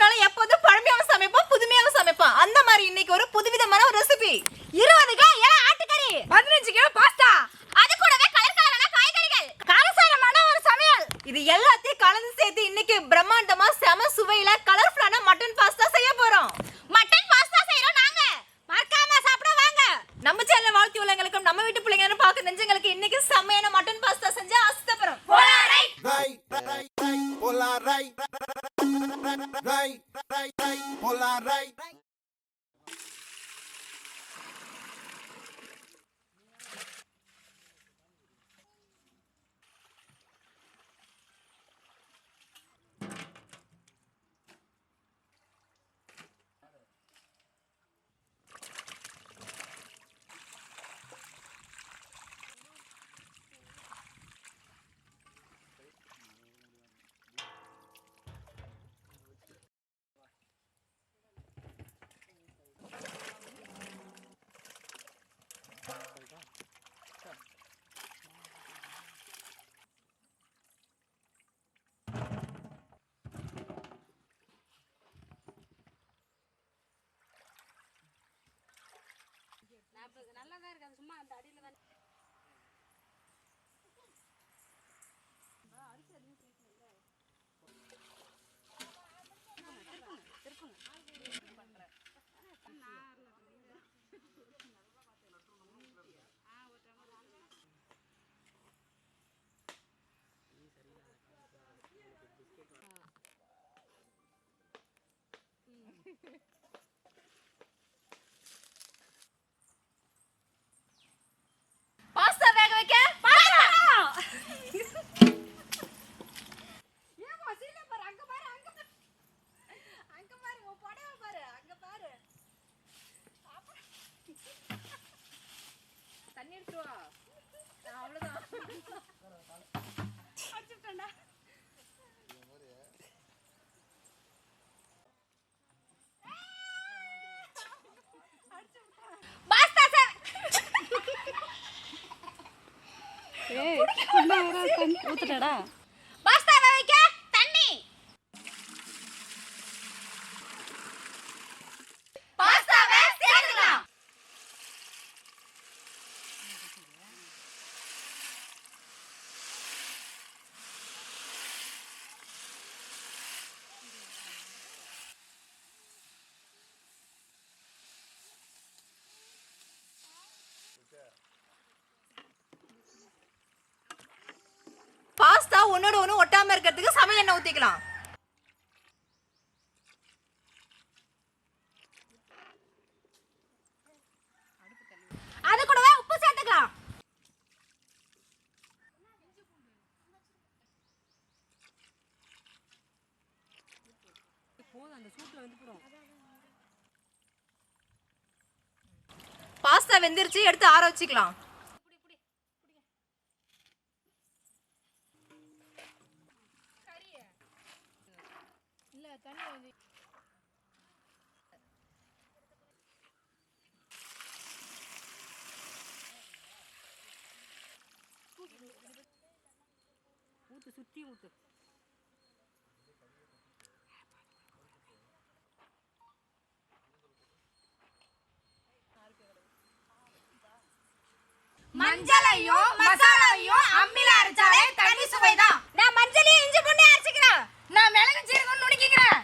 சமைக்கணும்னாலும் எப்போதும் பழமையாவும் சமைப்போம் புதுமையாவும் சமைப்போம். அந்த மாதிரி இன்னைக்கு ஒரு புதுவிதமான ஒரு ரெசிபி. 20 கிலோ ஆட்டுக்கறி, 15 கிலோ பாஸ்தா, அது கூடவே கலர்கலரான காய்கறிகள், காரசாரமான ஒரு சமையல். இது எல்லாத்தையும் கலந்து சேர்த்து இன்னைக்கு பிரம்மாண்டமா செம சுவையில கலர்ஃபுல்லான மட்டன் பாஸ்தா செய்ய போறோம். மட்டன் பாஸ்தா செய்றோம் நாங்க. மறக்காம சாப்பிட வாங்க. நம்ம சேனல் வாழ்த்தி உள்ளவங்களுக்கும் நம்ம வீட்டு பிள்ளைங்கன்னு பார்க்க நெஞ்சங்களுக்கு இன்னைக்கு செமையான மட்டன் பாஸ்தா செஞ்சு அசத்தப்பறோம். நல்லாதான் இருக்காது, சும்மா அந்த அடியில தான் அரிசி அதிகம் சேர்க்கணும்ல. பாஸ்தா வேக வைக்க தண்ணி எடுத்துருவா. அவ்வளவுதான். அடிச்சுட்டேன்டா. ஊத்துட்டடா. பாஸ்தா வேக வைக்க தண்ணி. பாஸ்தாவை சேர்க்கலாம். பாஸ்தா ஒன்னோட ஒன்று ஒட்டாம இருக்கிறதுக்கு சமையல் எண்ணெய் ஊத்திக்கலாம். அது கூடவே உப்பு சேர்த்துக்கலாம். பாஸ்தா வெந்திருச்சு, எடுத்து ஆற வச்சுக்கலாம். ஊத்து, சுத்தி ஊத்து. மஞ்சளையும் மசாலாவையும் அம்மில அரைச்சாலே தனி சுவைதான். நான் மஞ்சளையும் இஞ்சி பூண்டு அரைச்சிக்கிறேன். நான் மிளகு சீரகம் நுணுக்கிக்கிறேன்.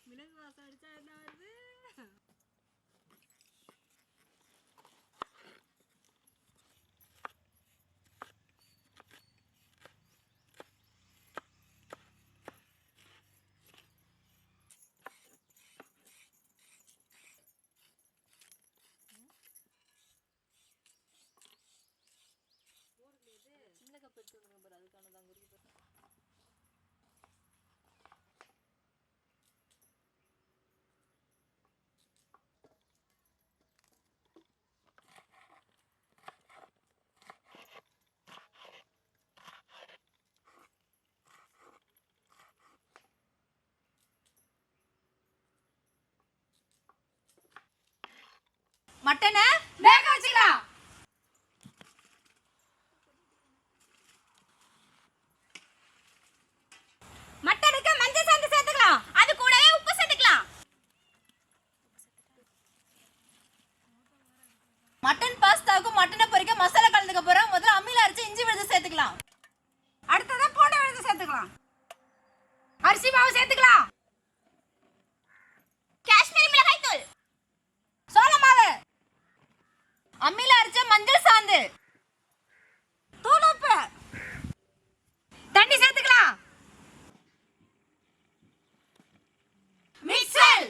மிளகு வாசம் அடிச்சா என்ன வருது? சின்ன கப் எடுத்து விடுங்க பாரு, அதுக்கான தான் குருவி பாரு. மட்டனை வேக வச்சுக்கலாம். மட்டனுக்கு மஞ்சள் சாந்து சேர்த்துக்கலாம். அது கூடவே உப்பு சேர்த்துக்கலாம். மட்டன் பாஸ்தாவுக்கு மட்டனை பொரிக்க மசாலா கலந்துக்க போறோம். முதல்ல அம்மியில அரைச்சு இஞ்சி விழுது சேர்த்துக்கலாம். அடுத்ததான் பூண்டு விழுது சேர்த்துக்கலாம். அரிசி மாவு சேர்த்துக்கலாம். காஷ்மீரி மிளகாய் தூள், சோள மாவு, அம்மியில அரைச்ச மஞ்சள் சாந்து, தூள் உப்பு, தண்ணி சேர்த்துக்கலாம். மிக்சர்.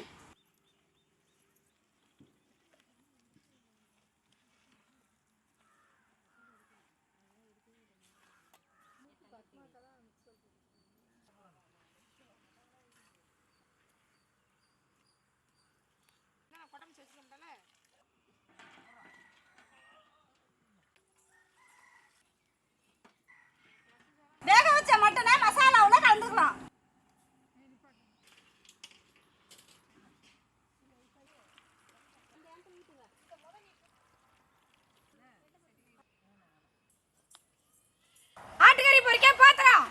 வேக வச்ச மட்டனை மசாலாவுல கலந்துக்கலாம். ஆட்டுக்கறி பொரிக்க பாத்திரம்,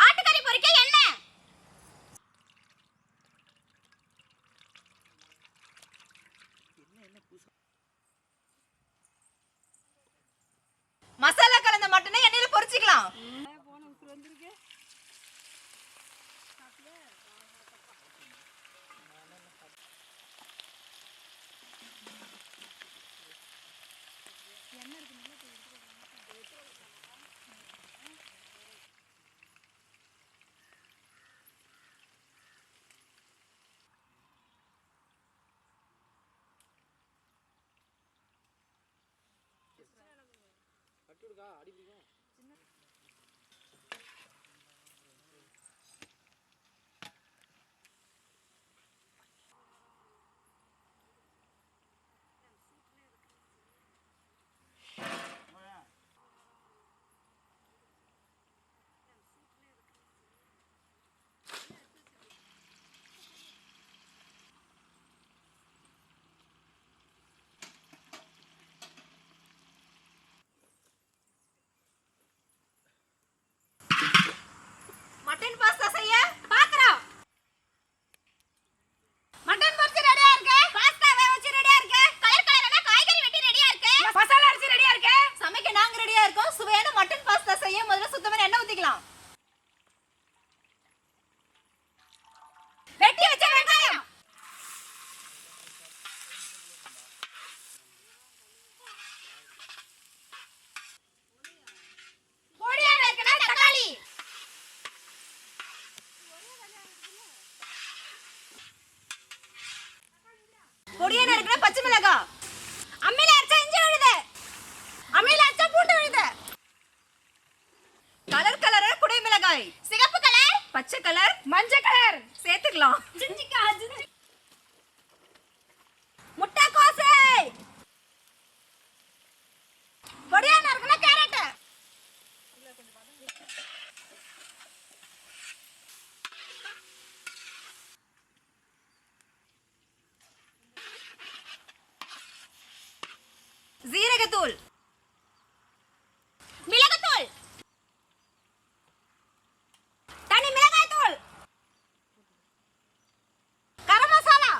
ஆட்டுக்கறி பொரிக்க எண்ணெய், மசாலா கலந்த மட்டனை எண்ணெயில பொரிச்சுக்கலாம். போன உசுறு வந்திருக்கு. என்ன இருக்கு? கட்டுடுக்கா அடி பிடிக்கும். மட்டன் பாஸ்தா செய்ய பாக்குறோம். மட்டன் பொரிச்சு ரெடியா இருக்கு. பாஸ்தா வேக வச்சு ரெடியா இருக்கு. கலர் கலரான காய்கறி வெட்டி ரெடியா இருக்கு. மசாலா அரைச்சு ரெடியா இருக்கு. சமைக்க நாங்க ரெடியா இருக்கோம். சுவையான மட்டன் பாஸ்தா செய்ய முதல்ல சுத்தமான எண்ணெய் ஊத்திக்கலாம். வெட்டி வச்ச வெங்காயம், பொடியா நறுக்குன தக்காளி, பொடியா நறுக்குன பச்சை மிளகாய், அம்மியில அரைச்ச இஞ்சி விழுது, அம்மியில அரைச்ச பூண்டு விழுது, கலர் கலரா குடை மிளகாய், சிகப்பு கலர், பச்சை கலர், மஞ்சள் கலர் சேர்த்துக்கலாம். முட்டைக்கோசு, பொடியா நறுக்குன கேரட், ஜீரகத்தூள், மிளகுத்தூள், தனி மிளகாய் தூள், கரம் மசாலா,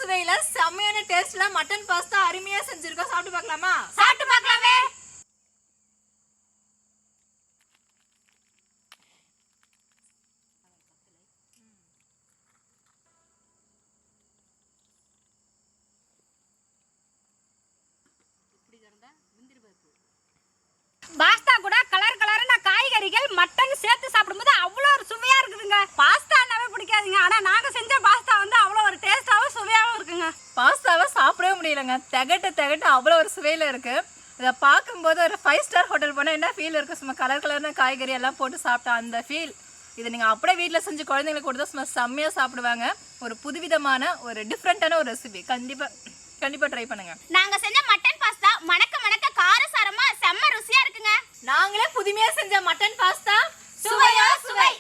சுவையில செம்மையான டேஸ்ட்ல மட்டன் பாஸ்தா அருமையா செஞ்சிருக்கோம். சாப்பிட்டு பார்க்கலாமா? சாப்பிட்டு பார்க்கலாமே. பாஸ்தா கூட கலர் கலரான காய்கறிகள் மட்டன் சேர்த்து சாப்பிடும்போது அவ்வளோ ஒரு சுவையா இருக்குதுங்க. பாஸ்தானாவே பிடிக்காதுங்க, ஆனா நாங்க செஞ்ச பாஸ்தா வந்து அவ்வளோ ஒரு டேஸ்டாவும் சுவையாவும் இருக்குங்க. பாஸ்தாவை சாப்பிடவே முடியலங்க, திகட்ட அவ்வளோ ஒரு சுவையில இருக்கு. இதை பார்க்கும்போது ஒரு 5 ஸ்டார் ஹோட்டல் போனால் என்ன ஃபீல் இருக்கும், சும்மா கலர் கலரான காய்கறி எல்லாம் போட்டு சாப்பிட்டா அந்த ஃபீல். இதை நீங்கள் அப்படியே வீட்டில் செஞ்சு குழந்தைங்களுக்கு கொடுத்தா சும்மா செம்மையாக சாப்பிடுவாங்க. ஒரு புதுவிதமான ஒரு டிஃப்ரெண்ட்டான ஒரு ரெசிபி. கண்டிப்பாக ட்ரை பண்ணுங்க. நாங்க செஞ்ச மட்டன் பாஸ்தா மணக்க மணக்க காரசாரமா செம்ம ருசியா இருக்குங்க. நாங்களே புதுமையாக செஞ்ச மட்டன் பாஸ்தா சுவையா சுவை.